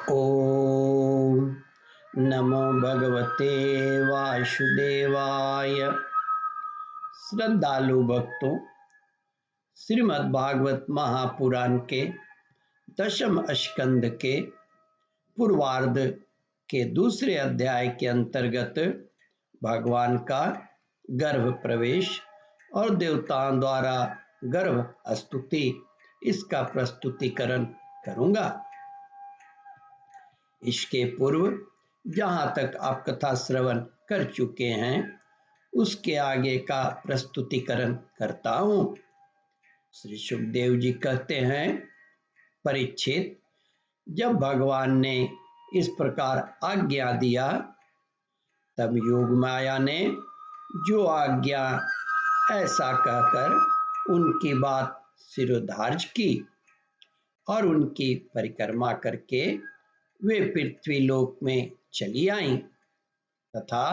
ओम नमो भगवते वासुदेवाय। श्रद्धालु भक्तों, श्रीमद् भागवत महापुराण के दशम स्कंद के पूर्वार्ध के दूसरे अध्याय के अंतर्गत भगवान का गर्भ प्रवेश और देवताओं द्वारा गर्भ स्तुति, इसका प्रस्तुतिकरण करूंगा। इसके पूर्व जहाँ तक आप कथा श्रवण कर चुके हैं उसके आगे का प्रस्तुतिकरण करता हूँ। श्री सुखदेव जी कहते हैं, परीक्षित, जब भगवान ने इस प्रकार आज्ञा दिया तब योग माया ने जो आज्ञा ऐसा कहकर उनकी बात शिरोधार्य की और उनकी परिक्रमा करके वे पृथ्वी लोक में चली आईं तथा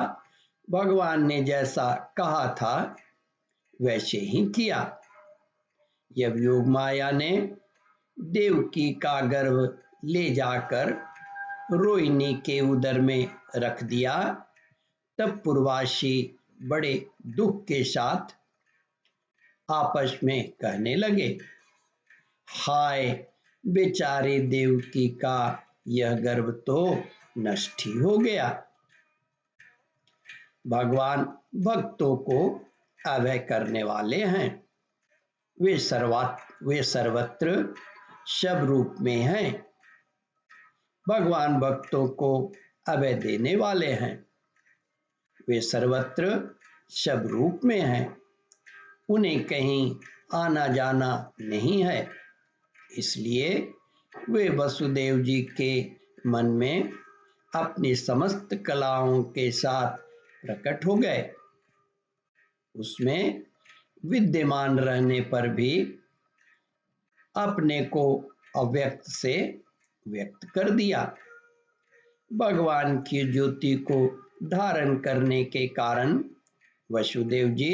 भगवान ने जैसा कहा था वैसे ही किया। जब योग माया ने देवकी का गर्भ ले जाकर रोहिणी के उदर में रख दिया तब पूर्वासी बड़े दुख के साथ आपस में कहने लगे, हाय बेचारे देवकी का यह गर्भ तो नष्ट ही हो गया। भगवान भक्तों को अभय करने वाले हैं। वे सर्वत्र सब रूप में हैं। भगवान भक्तों को अभय देने वाले हैं। वे सर्वत्र सब रूप में हैं। उन्हें कहीं आना जाना नहीं है। इसलिए वे वसुदेव जी के मन में अपनी समस्त कलाओं के साथ प्रकट हो गए। उसमें विद्यमान रहने पर भी अपने को अव्यक्त से व्यक्त कर दिया। भगवान की ज्योति को धारण करने के कारण वसुदेव जी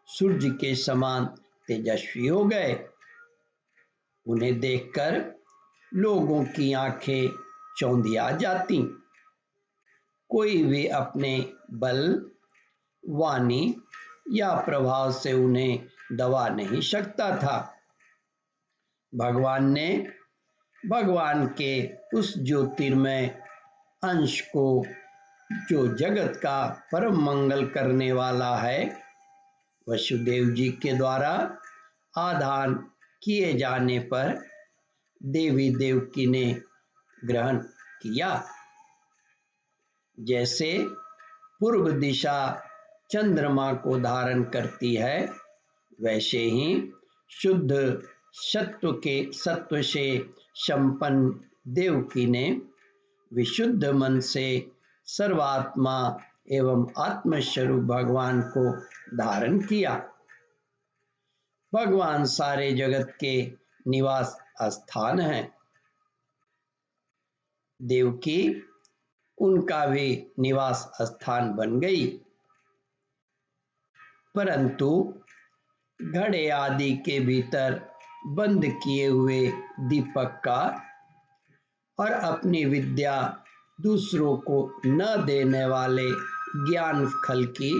सूर्य के समान तेजस्वी हो गए। उन्हें देखकर लोगों की आंखें चौंधिया जाती। कोई भी अपने बल, वाणी या प्रभाव से उन्हें दबा नहीं सकता था। भगवान ने भगवान के उस ज्योतिर्मय अंश को, जो जगत का परम मंगल करने वाला है, वसुदेव जी के द्वारा आधान किए जाने पर देवी देवकी ने ग्रहण किया। जैसे पूर्व दिशा चंद्रमा को धारण करती है, वैसे ही शुद्ध सत्व से संपन्न देवकी ने विशुद्ध मन से सर्वात्मा एवं आत्मस्वरूप भगवान को धारण किया। भगवान सारे जगत के निवास स्थान है। देवकी उनका भी निवास स्थान बन गई। परंतु घड़े आदि के भीतर बंद किए हुए दीपक का और अपनी विद्या दूसरों को न देने वाले ज्ञान फल की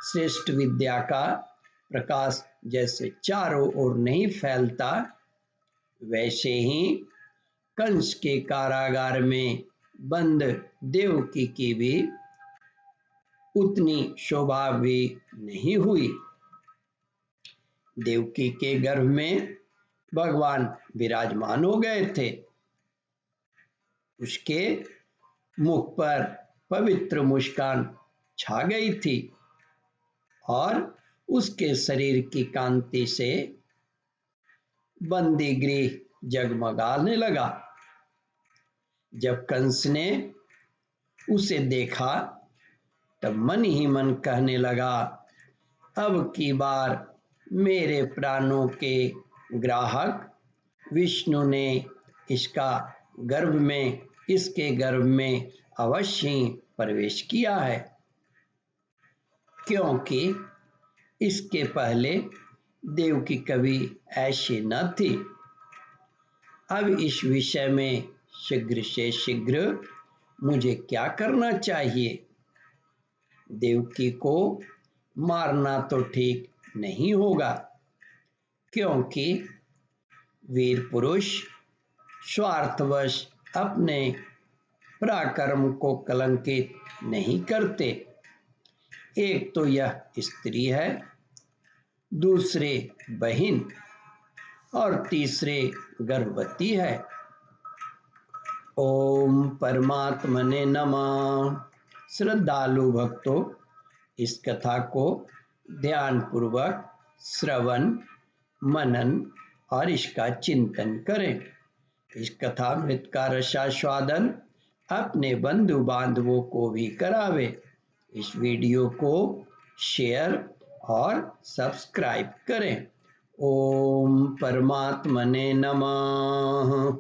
श्रेष्ठ विद्या का प्रकाश जैसे चारों ओर नहीं फैलता, वैसे ही कंस के कारागार में बंद देवकी की भी उतनी शोभा भी नहीं हुई। देवकी के गर्भ में भगवान विराजमान हो गए थे। उसके मुख पर पवित्र मुस्कान छा गई थी और उसके शरीर की कांति से बंदी गृह जगमगाने लगा। जब कंस ने उसे देखा तब मन ही मन कहने लगा, अब की बार मेरे प्राणों के ग्राहक विष्णु ने इसके गर्भ में अवश्य ही प्रवेश किया है, क्योंकि इसके पहले देवकी कभी ऐसी न थी। अब इस विषय में शीघ्र से शीघ्र मुझे क्या करना चाहिए? देवकी को मारना तो ठीक नहीं होगा, क्योंकि वीर पुरुष स्वार्थवश अपने पराक्रम को कलंकित नहीं करते। एक तो यह स्त्री है, दूसरे बहन और तीसरे गर्भवती है। ओम परमात्मने नमः। श्रद्धालु भक्तों, इस कथा को ध्यानपूर्वक श्रवण, मनन और इसका चिंतन करें। इस कथामृत का रसास्वादन अपने बंधु बांधवों को भी करावे। इस वीडियो को शेयर और सब्सक्राइब करें। ओम परमात्मने नमः।